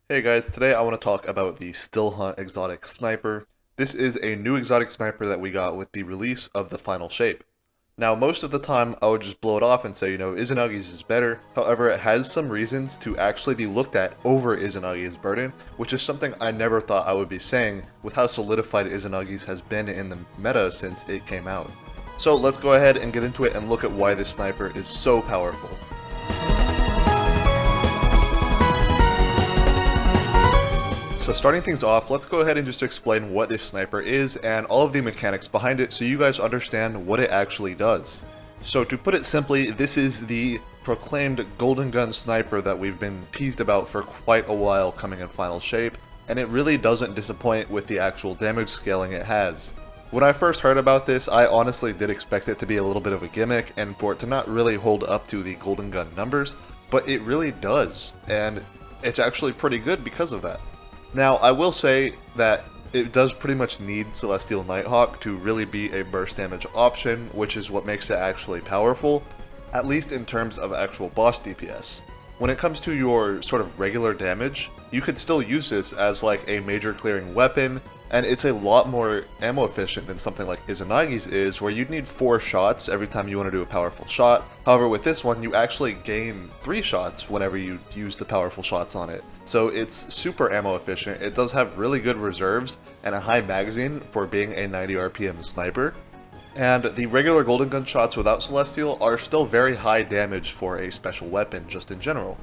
Hey guys, today I want to talk about the Still Hunt Exotic Sniper. This is a new exotic sniper that we got with the release of the final shape. Now, most of the time I would just blow it off and say, Izanagi's is better. However, it has some reasons to actually be looked at over Izanagi's Burden, which is something I never thought I would be saying with how solidified Izanagi's has been in the meta since it came out. So let's go ahead and get into it and look at why this sniper is so powerful. So starting things off, let's go ahead and just explain what this sniper is and all of the mechanics behind it so you guys understand what it actually does. So to put it simply, this is the proclaimed Golden Gun sniper that we've been teased about for quite a while coming in final shape, and it really doesn't disappoint with the actual damage scaling it has. When I first heard about this, I honestly did expect it to be a little bit of a gimmick and for it to not really hold up to the Golden Gun numbers, but it really does, and it's actually pretty good because of that. Now, I will say that it does pretty much need Celestial Nighthawk to really be a burst damage option, which is what makes it actually powerful, at least in terms of actual boss DPS. When it comes to your sort of regular damage, you could still use this as like a major clearing weapon, and it's a lot more ammo efficient than something like Izanagi's is, where you'd need 4 shots every time you want to do a powerful shot. However, with this one, you actually gain 3 shots whenever you use the powerful shots on it. So it's super ammo efficient, it does have really good reserves, and a high magazine for being a 90 RPM sniper. And the regular Golden Gun shots without Celestial are still very high damage for a special weapon just in general.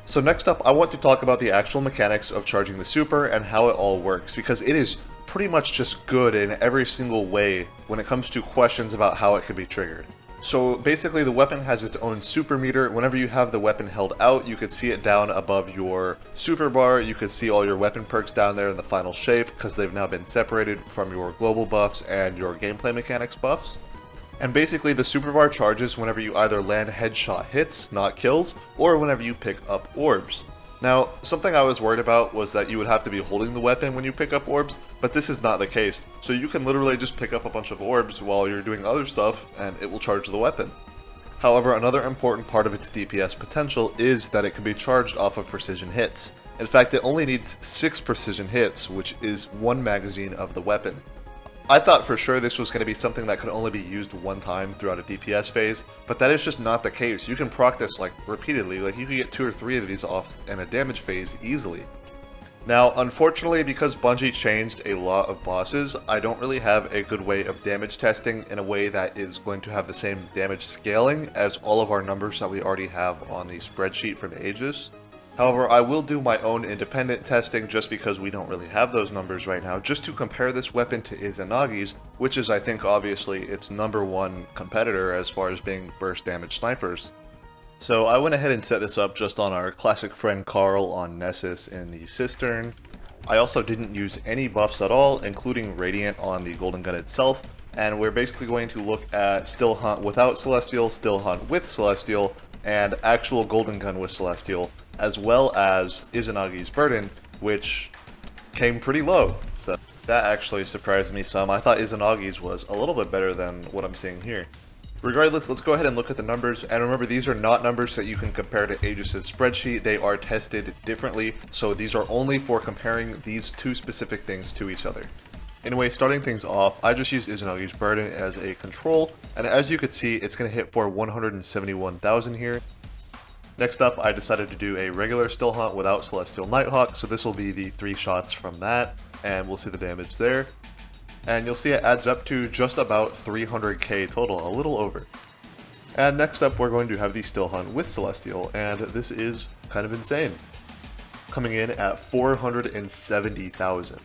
So next up, I want to talk about the actual mechanics of charging the super and how it all works, because it is pretty much just good in every single way when it comes to questions about how it could be triggered. So basically the weapon has its own super meter. Whenever you have the weapon held out, you could see it down above your super bar. You could see all your weapon perks down there in the final shape because they've now been separated from your global buffs and your gameplay mechanics buffs. And basically the super bar charges whenever you either land headshot hits, not kills, or whenever you pick up orbs. Now, something I was worried about was that you would have to be holding the weapon when you pick up orbs, but this is not the case. So you can literally just pick up a bunch of orbs while you're doing other stuff, and it will charge the weapon. However, another important part of its DPS potential is that it can be charged off of precision hits. In fact, it only needs 6 precision hits, which is 1 magazine of the weapon. I thought for sure this was going to be something that could only be used one time throughout a DPS phase, but that is just not the case. You can proc this like repeatedly, like you can get 2 or 3 of these off in a damage phase easily. Now, unfortunately, because Bungie changed a lot of bosses, I don't really have a good way of damage testing in a way that is going to have the same damage scaling as all of our numbers that we already have on the spreadsheet from Aegis. However, I will do my own independent testing just because we don't really have those numbers right now, just to compare this weapon to Izanagi's, which is I think obviously its #1 competitor as far as being burst damage snipers. So I went ahead and set this up just on our classic friend Carl on Nessus in the Cistern. I also didn't use any buffs at all, including Radiant on the Golden Gun itself, and we're basically going to look at Still Hunt without Celestial, Still Hunt with Celestial, and actual Golden Gun with Celestial, as well as Izanagi's Burden, which came pretty low. So that actually surprised me some. I thought Izanagi's was a little bit better than what I'm seeing here. Regardless, let's go ahead and look at the numbers, and remember these are not numbers that you can compare to Aegis' spreadsheet. They are tested differently, so these are only for comparing these 2 specific things to each other. Anyway, starting things off, I just used Izanagi's Burden as a control, and as you can see, it's going to hit for 171,000 here. Next up, I decided to do a regular Still Hunt without Celestial Nighthawk, so this will be the 3 shots from that, and we'll see the damage there. And you'll see it adds up to just about 300k total, a little over. And next up, we're going to have the Still Hunt with Celestial, and this is kind of insane, coming in at 470,000.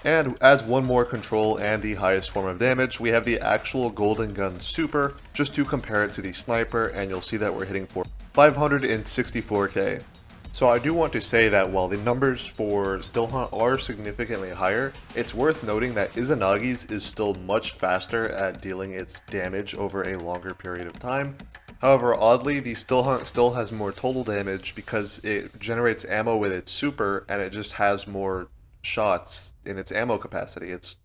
And as one more control and the highest form of damage, we have the actual Golden Gun Super, just to compare it to the Sniper, and you'll see that we're hitting for 564k. So I do want to say that while the numbers for Still Hunt are significantly higher, it's worth noting that Izanagi's is still much faster at dealing its damage over a longer period of time. However, oddly, the Still Hunt still has more total damage because it generates ammo with its super and it just has more shots in its ammo capacity. It's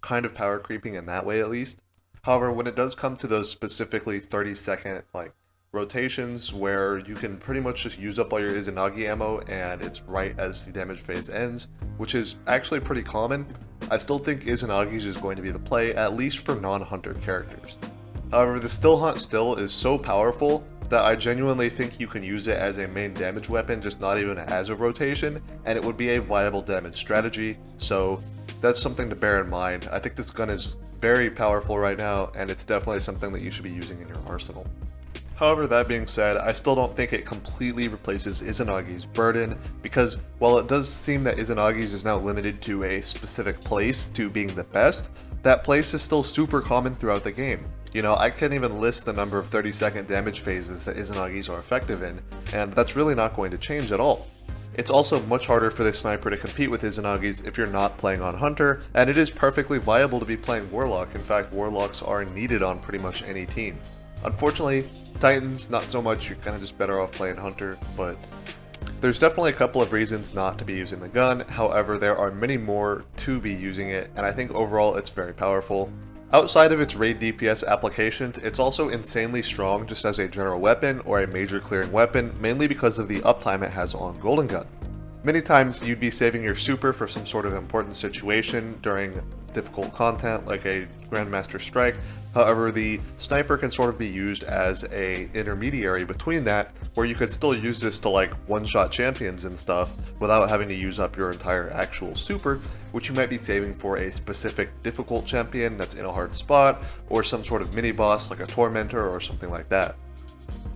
kind of power creeping in that way at least. However, when it does come to those specifically 30-second like rotations where you can pretty much just use up all your Izanagi ammo and it's right as the damage phase ends, which is actually pretty common. I still think Izanagi's is going to be the play, at least for non-hunter characters. However, the Still Hunt still is so powerful that I genuinely think you can use it as a main damage weapon, just not even as a rotation, and it would be a viable damage strategy, so that's something to bear in mind. I think this gun is very powerful right now, and it's definitely something that you should be using in your arsenal. However, that being said, I still don't think it completely replaces Izanagi's burden, because while it does seem that Izanagi's is now limited to a specific place to being the best, that place is still super common throughout the game. You know, I can't even list the number of 30-second damage phases that Izanagi's are effective in, and that's really not going to change at all. It's also much harder for this sniper to compete with Izanagi's if you're not playing on Hunter, and it is perfectly viable to be playing Warlock. In fact, Warlocks are needed on pretty much any team. Unfortunately, Titans, not so much, you're kind of just better off playing Hunter, but there's definitely a couple of reasons not to be using the gun. However, there are many more to be using it, and I think overall it's very powerful. Outside of its raid DPS applications, it's also insanely strong just as a general weapon or a major clearing weapon, mainly because of the uptime it has on Golden Gun. Many times you'd be saving your super for some sort of important situation during difficult content like a Grandmaster Strike. However, the sniper can sort of be used as a intermediary between that, where you could still use this to like one-shot champions and stuff without having to use up your entire actual super, which you might be saving for a specific difficult champion that's in a hard spot, or some sort of mini-boss like a Tormentor or something like that.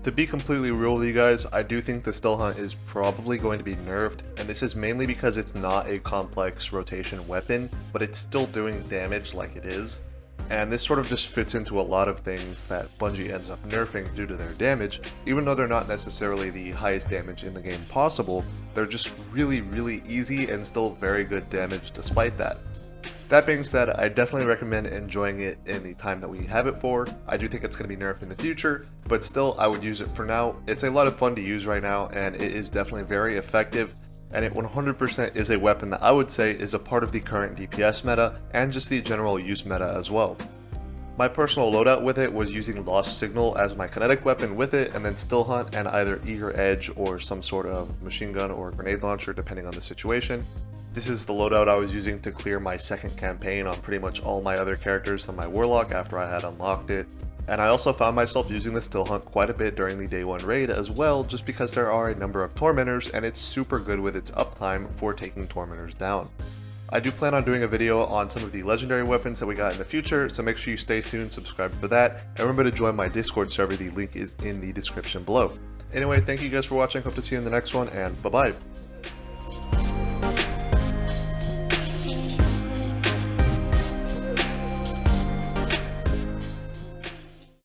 To be completely real with you guys, I do think the Still Hunt is probably going to be nerfed, and this is mainly because it's not a complex rotation weapon, but it's still doing damage like it is. And this sort of just fits into a lot of things that Bungie ends up nerfing due to their damage. Even though they're not necessarily the highest damage in the game possible, they're just really easy and still very good damage despite that. That being said, I definitely recommend enjoying it in the time that we have it for. I do think it's going to be nerfed in the future, but still I would use it for now. It's a lot of fun to use right now, and it is definitely very effective. And it 100% is a weapon that I would say is a part of the current DPS meta, and just the general use meta as well. My personal loadout with it was using Lost Signal as my kinetic weapon with it, and then Still Hunt and either Eager Edge or some sort of machine gun or grenade launcher depending on the situation. This is the loadout I was using to clear my second campaign on pretty much all my other characters than my Warlock after I had unlocked it. And I also found myself using the Still Hunt quite a bit during the day 1 raid as well, just because there are a number of Tormentors and it's super good with its uptime for taking Tormentors down. I do plan on doing a video on some of the legendary weapons that we got in the future, so make sure you stay tuned, subscribe for that, and remember to join my Discord server, the link is in the description below. Anyway, thank you guys for watching, hope to see you in the next one, and bye bye!